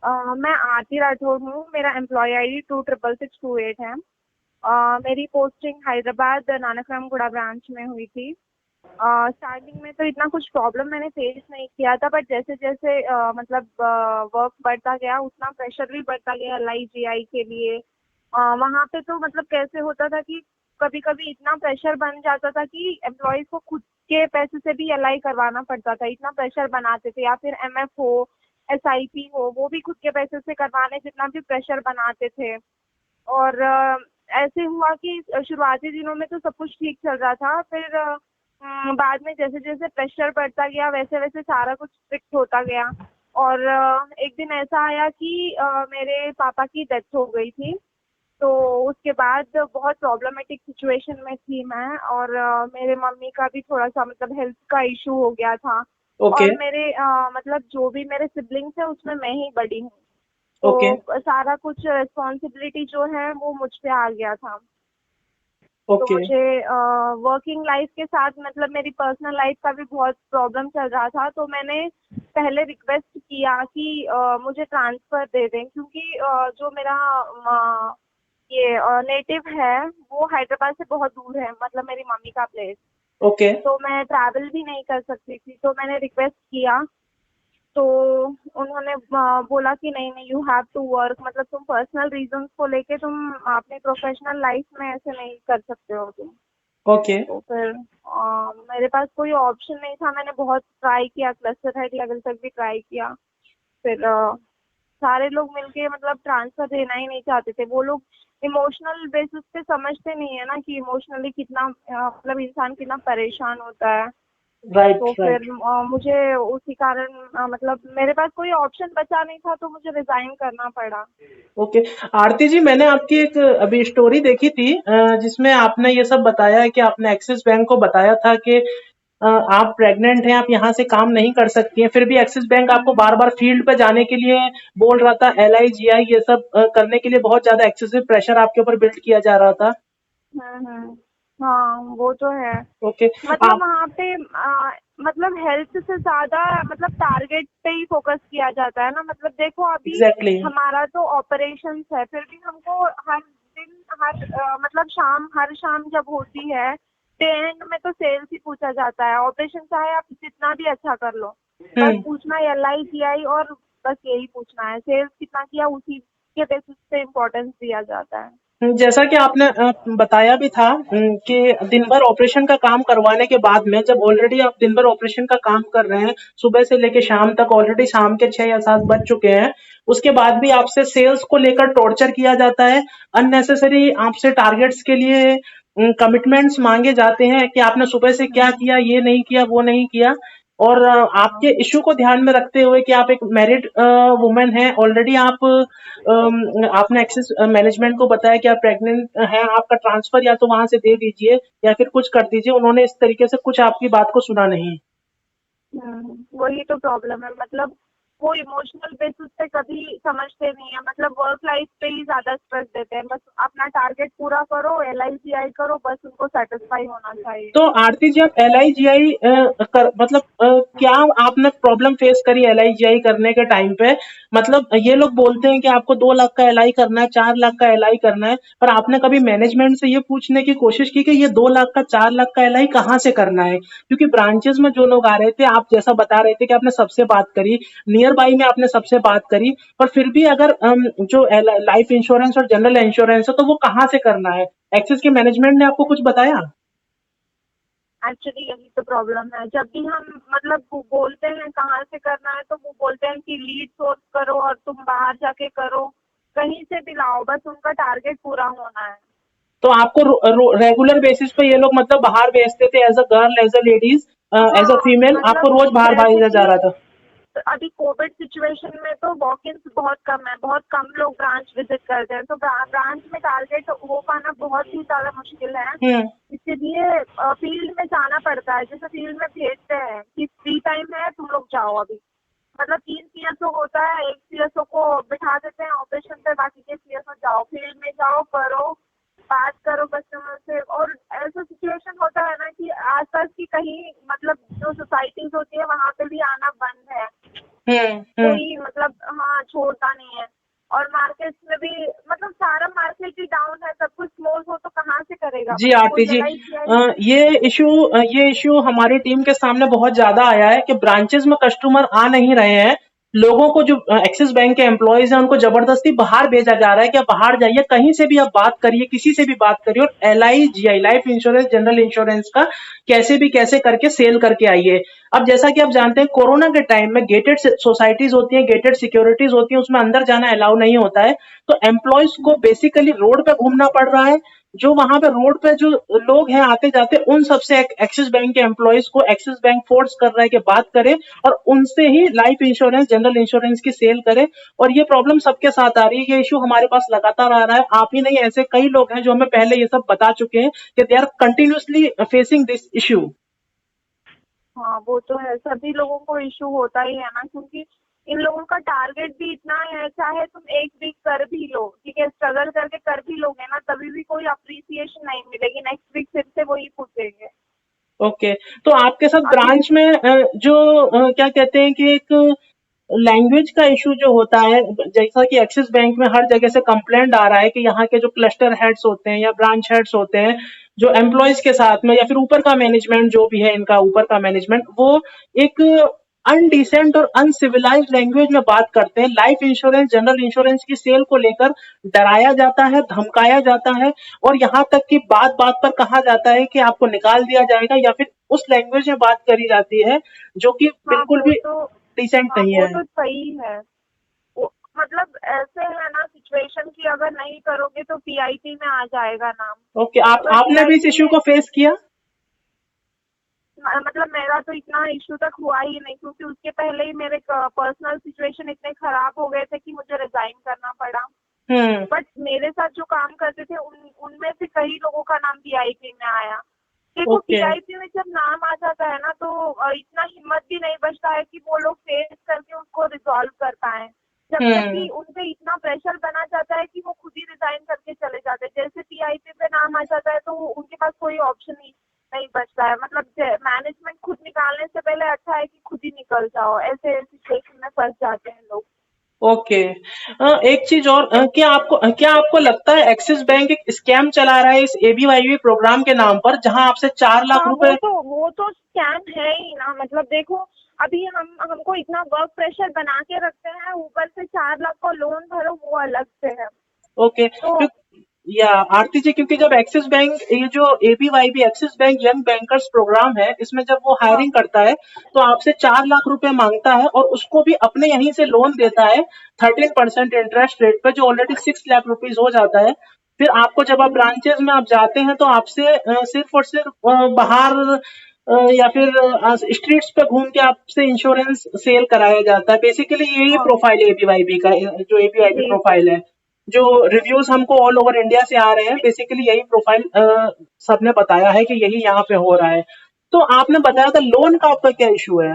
मैं आरती राठौर हूँ। मेरा एम्प्लॉय आईडी 26668 है। मेरी पोस्टिंग हैदराबाद नानकरामगुड़ा ब्रांच में हुई थी। स्टार्टिंग में तो इतना कुछ प्रॉब्लम मैंने फेस नहीं किया था, बट जैसे जैसे मतलब वर्क बढ़ता गया उतना प्रेशर भी बढ़ता गया LIGI के लिए। वहाँ पे तो मतलब कैसे होता था कि कभी कभी इतना प्रेशर बन जाता था कि एम्प्लॉयज को खुद के पैसे से भी LI करवाना पड़ता था, इतना प्रेशर बनाते थे। या फिर MF हो, SIP हो, वो भी खुद के पैसे से करवाने जितना भी प्रेशर बनाते थे। और ऐसे हुआ कि शुरुआती दिनों में तो सब कुछ ठीक चल रहा था, फिर बाद में जैसे जैसे प्रेशर बढ़ता गया वैसे वैसे सारा कुछ स्ट्रिक्ट होता गया। और एक दिन ऐसा आया कि मेरे पापा की डेथ हो गई थी। तो उसके बाद बहुत प्रॉब्लमेटिक सिचुएशन में थी मैं। और मेरे मम्मी का भी थोड़ा सा मतलब हेल्थ का इशू हो गया था। ओके। और मेरे मतलब जो भी मेरे सिबलिंग्स है उसमें मैं ही बड़ी हूँ। ओके। तो सारा कुछ रिस्पॉन्सिबिलिटी जो है वो मुझ पे आ गया था। तो ओके। मुझे वर्किंग लाइफ के साथ मतलब मेरी पर्सनल लाइफ का भी बहुत प्रॉब्लम चल रहा था। तो मैंने पहले रिक्वेस्ट किया कि मुझे ट्रांसफ़र दे दें, क्योंकि जो मेरा ये नेटिव है वो हैदराबाद से बहुत दूर है, मतलब मेरी मम्मी का प्लेस। ओके। तो मैं ट्रैवल भी नहीं कर सकती थी, तो मैंने रिक्वेस्ट किया। तो उन्होंने बोला कि नहीं नहीं, यू हैव टू वर्क, मतलब तुम पर्सनल रीजंस को लेके तुम अपनी प्रोफेशनल लाइफ में ऐसे नहीं कर सकते हो तुम। ओके। तो फिर मेरे पास कोई ऑप्शन नहीं था। मैंने बहुत ट्राई किया, क्लस्टर हेड लेवल तक भी ट्राई किया। फिर सारे लोग मिलके मतलब ट्रांसफर देना ही नहीं चाहते थे। वो लोग इमोशनल बेसिस पे समझते नहीं है ना कि इमोशनली कितना मतलब इंसान कितना परेशान होता है। राइट, तो फिर राइट। मुझे उसी कारण मतलब मेरे पास कोई ऑप्शन बचा नहीं था, तो मुझे रिजाइन करना पड़ा। ओके। आरती जी, मैंने आपकी एक अभी स्टोरी देखी थी, जिसमें आपने ये सब बताया है कि आपने एक्सिस बैंक को बताया था कि आप प्रेग्नेंट हैं, आप यहाँ से काम नहीं कर सकती हैं, फिर भी एक्सिस बैंक आपको हम्म बार बार फील्ड पे जाने के लिए बोल रहा था, LIGI ये सब करने के लिए बहुत ज्यादा एक्सेसिव प्रेशर आपके ऊपर बिल्ड किया जा रहा था। हाँ, वो तो है। ओके। मतलब आप। वहाँ पे मतलब हेल्थ से ज्यादा मतलब टारगेट पे ही फोकस किया जाता है ना। मतलब देखो अभी एग्जैक्टली। हमारा तो ऑपरेशंस है, फिर भी हमको हर दिन मतलब शाम, हर शाम जब होती है डे एंड में तो सेल्स ही पूछा जाता है। ऑपरेशन चाहे आप जितना भी अच्छा कर लो, बस हम्म। पूछना है LIGI, और बस यही पूछना है सेल्स कितना किया, उसी के बेसिस पे इम्पोर्टेंस दिया जाता है। जैसा कि आपने बताया भी था, कि दिन भर ऑपरेशन का काम करवाने के बाद में, जब ऑलरेडी आप दिन भर ऑपरेशन का काम कर रहे हैं, सुबह से लेके शाम तक, ऑलरेडी शाम के 6 या 7 बज चुके हैं, उसके बाद भी आपसे सेल्स को लेकर टॉर्चर किया जाता है। अननेसेसरी आपसे टारगेट्स के लिए कमिटमेंट्स मांगे जाते हैं कि आपने सुबह से क्या हम्म। किया, ये नहीं किया, वो नहीं किया। और आपके हाँ। इशू को ध्यान में रखते हुए कि आप एक मैरिड वुमेन हैं, ऑलरेडी आप आपने एक्सिस मैनेजमेंट को बताया कि आप प्रेग्नेंट हैं, आपका ट्रांसफर या तो वहां से दे दीजिए या फिर कुछ कर दीजिए। उन्होंने इस तरीके से कुछ आपकी बात को सुना नहीं। वही तो प्रॉब्लम है। मतलब वो इमोशनल बेसिस पे कभी समझते नहीं है, मतलब वर्क लाइफ पे ही ज्यादा स्ट्रेस देते हैं। बस अपना टारगेट पूरा करो, LIGI करो, बस उनको सेटिस्फाई होना चाहिए। तो आरती जी, आप LIGI कर मतलब क्या आपने प्रॉब्लम फेस करी LIGI करने के टाइम पे? मतलब ये लोग बोलते हैं कि आपको 2 लाख का LI करना है, 4 लाख का LI करना है, पर आपने कभी मैनेजमेंट से ये पूछने की कोशिश की कि ये 2 लाख का, 4 लाख का LI कहाँ से करना है? क्योंकि ब्रांचेस में जो लोग आ रहे थे, आप जैसा बता रहे थे कि आपने सबसे बात करी, नियर बाई में आपने सबसे बात करी, पर फिर भी अगर जो लाइफ इंश्योरेंस और जनरल इंश्योरेंस है, तो वो कहाँ से करना है? एक्सिस के मैनेजमेंट ने आपको कुछ बताया? एक्चुअली यही तो प्रॉब्लम है। जब भी हम मतलब वो बोलते हैं कहाँ से करना है, तो वो बोलते हैं कि लीड सोर्स करो और तुम बाहर जाके करो, कहीं से भी लाओ, बस उनका टारगेट पूरा होना है। तो आपको रेगुलर बेसिस पे ये लोग मतलब बाहर भेजते थे, as a girl, as a ladies, as a हाँ, फीमेल, आपको मतलब रोज बाहर जैसे भेजा जा कि रहा था? अभी कोविड सिचुएशन में तो वॉक इन बहुत कम है, बहुत कम लोग ब्रांच विजिट करते हैं, तो ब्रांच में टारगेट हो पाना बहुत ही ज्यादा मुश्किल है। हम्म। इसीलिए फील्ड में जाना पड़ता है। जैसे फील्ड में भेजते हैं कि फ्री टाइम है तुम लोग जाओ अभी। मतलब 3 CSO होता है, एक CSO को बिठा देते हैं ऑपरेशन पे, बाकी के CSO जाओ फील्ड में, जाओ करो, बात करो कस्टमर से। और ऐसा सिचुएशन होता है ना कि आसपास की कहीं मतलब जो सोसाइटीज होती है वहां पे भी आना बंद है। हम्म। कोई मतलब हाँ छोड़ता नहीं है। और मार्केट में भी मतलब सारा मार्केट ही डाउन है, सब कुछ क्लोज हो तो कहाँ से करेगा, जी मतलब आरती कोई जी, एल आई सी आई। ये इशू हमारी टीम के सामने बहुत ज्यादा आया है कि ब्रांचेस में कस्टमर आ नहीं रहे हैं। लोगों को जो एक्सिस बैंक के एम्प्लॉयज हैं उनको जबरदस्ती बाहर भेजा जा रहा है कि आप बाहर जाइए, कहीं से भी आप बात करिए, किसी से भी बात करिए और L I G I life insurance general insurance का कैसे भी कैसे करके सेल करके आइए। अब जैसा कि आप जानते हैं कोरोना के टाइम में गेटेड सोसाइटीज होती हैं, गेटेड सिक्योरिटीज होती हैं, उसमें अंदर जाना अलाउ नहीं होता है। तो एम्प्लॉयज को बेसिकली रोड पे घूमना पड़ रहा है। जो वहां पे रोड पे जो लोग हैं आते जाते, उन सबसे एक्सिस बैंक के एम्प्लॉयज को एक्सिस बैंक फोर्स कर रहा है कि बात करें और उनसे ही लाइफ इंश्योरेंस जनरल इंश्योरेंस की सेल करें। और ये प्रॉब्लम सबके साथ आ रही है, ये इशू हमारे पास लगातार आ रहा है। आप ही नहीं, ऐसे कई लोग हैं जो हमें पहले ये सब बता चुके हैं कि they are continuously facing this issue. हाँ वो तो है, सभी लोगों को इशू होता ही है ना, क्योंकि इन लोगों का टारगेट भी इतना है, चाहे तुम एक वीक कर भी लो, ठीक है, स्ट्रगल करके कर भी लोगे ना, तभी भी कोई अप्रिसिएशन नहीं मिलेगी, नेक्स्ट वीक फिर से वही पूछेंगे। ओके, तो आपके साथ अभी ब्रांच में जो क्या कहते हैं कि एक लैंग्वेज का इशू जो होता है, जैसा कि एक्सिस बैंक में हर जगह से कंप्लेंट आ रहा है कि यहाँ के जो क्लस्टर हेड्स होते हैं या ब्रांच हेड्स होते हैं, जो एम्प्लॉयज के साथ में या फिर ऊपर का मैनेजमेंट जो भी है, इनका ऊपर का मैनेजमेंट, वो एक अनडिसेंट और अनसिविलाइज्ड लैंग्वेज में बात करते हैं। लाइफ इंश्योरेंस जनरल इंश्योरेंस की सेल को लेकर डराया जाता है, धमकाया जाता है और यहाँ तक कि बात बात पर कहा जाता है कि आपको निकाल दिया जाएगा, या फिर उस लैंग्वेज में बात करी जाती है जो कि हाँ बिल्कुल वो भी तो, डिसेंट हाँ नहीं वो है। तो सही है। मतलब ऐसे है ना सिचुएशन की, अगर नहीं करोगे तो पीआईटी में आ जाएगा नाम। ओके, आप अगर आपने भी इस पीआईटी इश्यू में को फेस किया? मतलब मेरा तो इतना इश्यू तक हुआ ही नहीं, क्योंकि उसके पहले ही मेरे पर्सनल सिचुएशन इतने खराब हो गए थे कि मुझे रिजाइन करना पड़ा। हम्म। बट मेरे साथ जो काम करते थे उनमें से कई लोगों का नाम पीआईपी में आया। देखो ओके। पीआईपी में जब नाम आ जाता है ना, तो इतना हिम्मत भी नहीं बचता है कि वो लोग फेस करके उसको रिजॉल्व कर पाए, जब तक कि हम्म। उन पे इतना प्रेशर बना जाता है कि वो खुद ही रिजाइन करके चले जाते हैं। जैसे पीआईपी पे नाम आ जाता है तो उनके पास कोई ऑप्शन ही नहीं बचता है, मतलब मैनेजमेंट खुद निकालने से पहले अच्छा है कि खुद ही निकल जाओ, ऐसे सिचुएशन में फंस जाते हैं लोग। ओके। एक चीज और, क्या आपको लगता है एक्सिस बैंक एक स्कैम चला रहा है इस एबीवाईबी प्रोग्राम के नाम पर, जहां आपसे 4 लाख हाँ रुपए? वो तो स्कैम है ही ना, मतलब देखो अभी हमको इतना वर्क प्रेशर बना के रखते हैं, ऊपर से 4 लाख का लोन भरो वो अलग से है। ओके, तो या आरती जी, क्योंकि जब एक्सिस बैंक, ये जो ABYB Axis bank young bankers programme है, इसमें जब वो हाँ हायरिंग करता है तो आपसे 4 लाख रुपए मांगता है और उसको भी अपने यहीं से लोन देता है 13% इंटरेस्ट रेट पे, जो ऑलरेडी 6 लाख रुपीज हो जाता है। फिर आपको जब आप ब्रांचेस में आप जाते हैं तो आपसे सिर्फ और सिर्फ बाहर या फिर स्ट्रीट्स पे घूम के आपसे इंश्योरेंस सेल कराया जाता है। बेसिकली यही हाँ प्रोफाइल है एबीवाईबी का, जो एबीवाईबी जी प्रोफाइल है। जो रिव्यूज हमको ऑल ओवर इंडिया से आ रहे हैं, बेसिकली यही प्रोफाइल सबने बताया है कि यही यहाँ पे हो रहा है। तो आपने बताया था लोन का आपका क्या इशू है?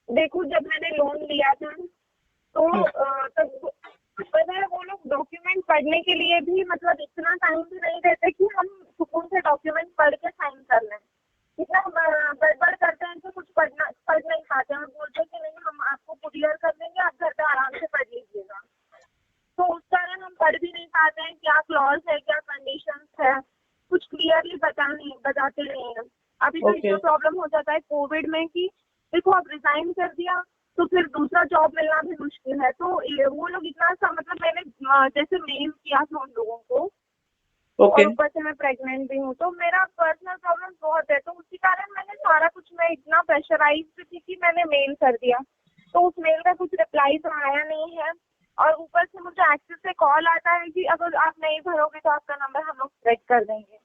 देखो जब मैंने लोन लिया था तो हम्म। तब पता है वो लोग डॉक्यूमेंट पढ़ने के लिए भी मतलब इतना टाइम भी नहीं देते कि हम सुकून से डॉक्यूमेंट पढ़ के साइन कर लें। इतना गड़बड़ करते हैं कि कुछ पढ़ नहीं पाते हैं और बोलते हैं कि नहीं हम आपको कुरियर कर देंगे, आप घर पे आराम से पढ़ लीजिएगा। तो उस कारण हम पढ़ भी नहीं पाते हैं क्या क्लॉज है, क्या कंडीशंस है, कुछ क्लियरली बताते नहीं है। अभी तो ओके। इतना प्रॉब्लम हो जाता है कोविड में कि देखो अब रिजाइन कर दिया तो फिर दूसरा जॉब मिलना भी मुश्किल है। तो वो लोग इतना सा मतलब मैंने जैसे मेल किया था उन लोगों को, ओके। और ऊपर से मैं प्रेग्नेंट भी हूँ, तो मेरा पर्सनल प्रॉब्लम बहुत है, तो उसी कारण मैंने सारा कुछ, मैं इतना प्रेशराइज थी कि मैंने मेल कर दिया, तो उस मेल का कुछ रिप्लाई तो आया नहीं है। और ऊपर से मुझे एक्सेस से कॉल आता है कि अगर आप नहीं भरोगे तो आपका नंबर हम लोग सेट कर देंगे।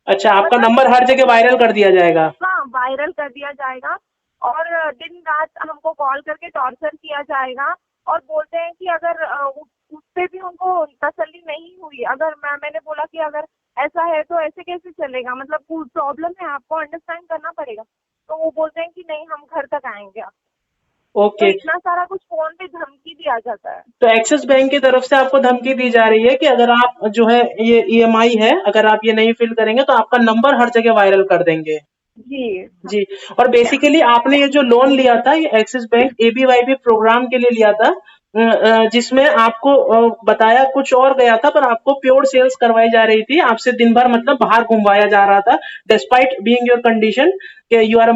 अच्छा, आपका मतलब नंबर हर जगह वायरल कर दिया जाएगा? हाँ वायरल कर दिया जाएगा और दिन रात हमको कॉल करके टॉर्चर किया जाएगा। और बोलते हैं कि अगर उससे भी उनको तसल्ली नहीं हुई, अगर मैंने बोला कि अगर ऐसा है तो ऐसे कैसे चलेगा, मतलब प्रॉब्लम है आपको अंडरस्टैंड करना पड़ेगा, तो वो बोलते हैं कि नहीं हम घर तक आएंगे आप। तो ओके, इतना सारा कुछ फोन पे धमकी दिया जाता है। तो एक्सिस बैंक की तरफ से आपको धमकी दी जा रही है कि अगर आप जो है ये ईएमआई है, अगर आप ये नहीं फिल करेंगे तो आपका नंबर हर जगह वायरल कर देंगे। जी। जी। और बेसिकली आपने ये जो लोन लिया था ये एक्सिस बैंक एबीवाईबी प्रोग्राम के लिए लिया था, जिसमें आपको बताया कुछ और गया था, पर आपको प्योर सेल्स करवाई जा रही थी, आपसे दिन भर मतलब बाहर घुमवाया जा रहा था, डिस्पाइट बीइंग योर कंडीशन कि यू आर अ